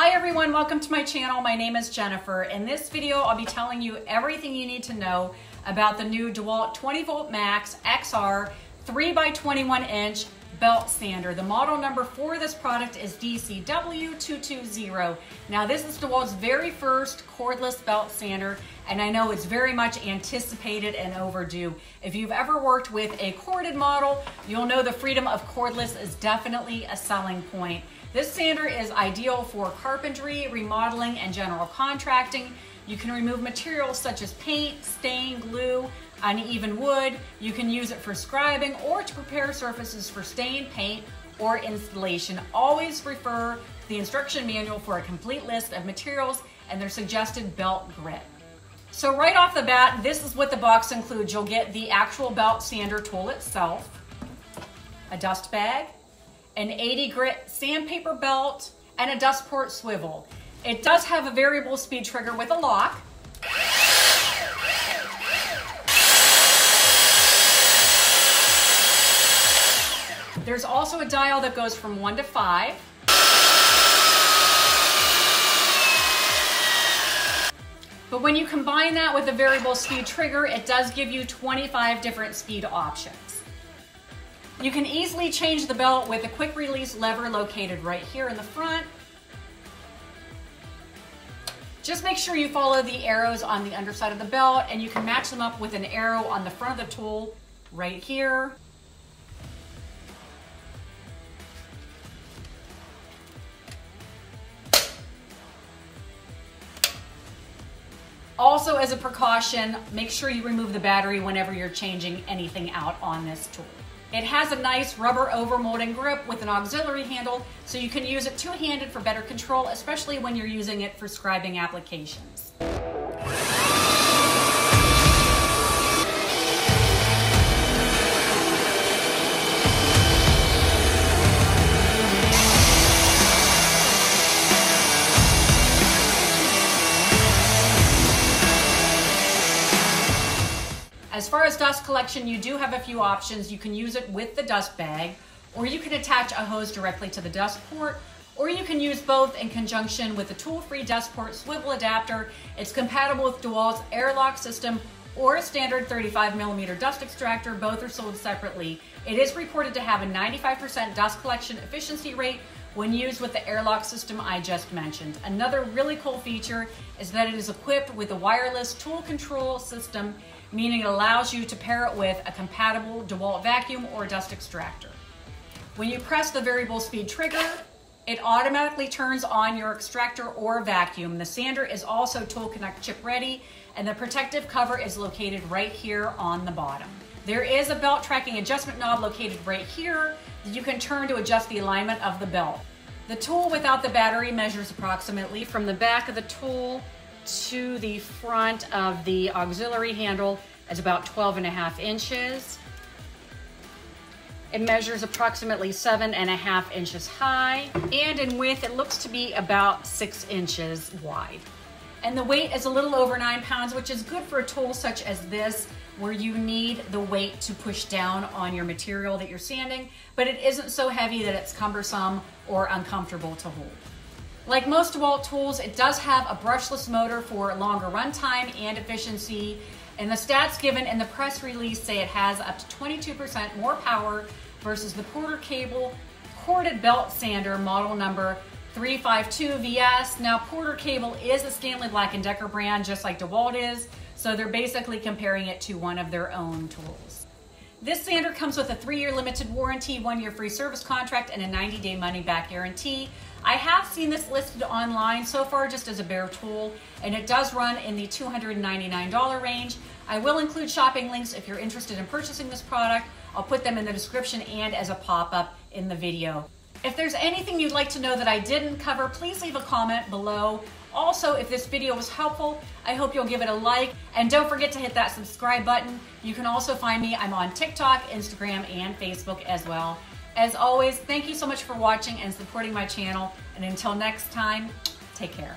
Hi everyone, welcome to my channel. My name is Jennifer. In this video, I'll be telling you everything you need to know about the new DeWalt 20 volt max XR 3x21 inch belt sander. The model number for this product is DCW220. Now this is DeWalt's very first cordless belt sander, and I know it's very much anticipated and overdue. If you've ever worked with a corded model, you'll know the freedom of cordless is definitely a selling point. This sander is ideal for carpentry, remodeling, and general contracting. You can remove materials such as paint, stain, glue, uneven wood. You can use it for scribing or to prepare surfaces for stain, paint, or installation. Always refer to the instruction manual for a complete list of materials and their suggested belt grit. So right off the bat, this is what the box includes. You'll get the actual belt sander tool itself, a dust bag, an 80 grit sandpaper belt, and a dust port swivel. It does have a variable speed trigger with a lock. There's also a dial that goes from 1 to 5. But when you combine that with a variable speed trigger, it does give you 25 different speed options. You can easily change the belt with a quick release lever located right here in the front. Just make sure you follow the arrows on the underside of the belt, and you can match them up with an arrow on the front of the tool right here. Also, as a precaution, make sure you remove the battery whenever you're changing anything out on this tool. It has a nice rubber overmolding grip with an auxiliary handle, so you can use it two-handed for better control, especially when you're using it for scribing applications. As far as dust collection, you do have a few options. You can use it with the dust bag, or you can attach a hose directly to the dust port, or you can use both in conjunction with the tool-free dust port swivel adapter. It's compatible with DeWalt's airlock system or a standard 35mm dust extractor. Both are sold separately. It is reported to have a 95% dust collection efficiency rate when used with the airlock system I just mentioned. Another really cool feature is that it is equipped with a wireless tool control system, meaning it allows you to pair it with a compatible DeWalt vacuum or dust extractor. When you press the variable speed trigger, it automatically turns on your extractor or vacuum. The sander is also Tool Connect chip ready, and the protective cover is located right here on the bottom. There is a belt tracking adjustment knob located right here that you can turn to adjust the alignment of the belt. The tool without the battery measures approximately from the back of the tool to the front of the auxiliary handle is about 12.5 inches. It measures approximately 7.5 inches high, and in width it looks to be about 6 inches wide. And the weight is a little over 9 pounds, which is good for a tool such as this, where you need the weight to push down on your material that you're sanding, but it isn't so heavy that it's cumbersome or uncomfortable to hold. Like most DeWalt tools, it does have a brushless motor for longer runtime and efficiency, and the stats given in the press release say it has up to 22% more power versus the Porter Cable corded belt sander model number 352VS. Now, Porter Cable is a Stanley Black & Decker brand, just like DeWalt is, so they're basically comparing it to one of their own tools. This sander comes with a 3-year limited warranty, 1-year free service contract, and a 90-day money-back guarantee. I have seen this listed online so far just as a bare tool, and it does run in the $299 range. I will include shopping links if you're interested in purchasing this product. I'll put them in the description and as a pop-up in the video. If there's anything you'd like to know that I didn't cover, please leave a comment below. Also, if this video was helpful, I hope you'll give it a like, and don't forget to hit that subscribe button. You can also find me, I'm on TikTok, Instagram, and Facebook as well. As always, thank you so much for watching and supporting my channel, and until next time, take care.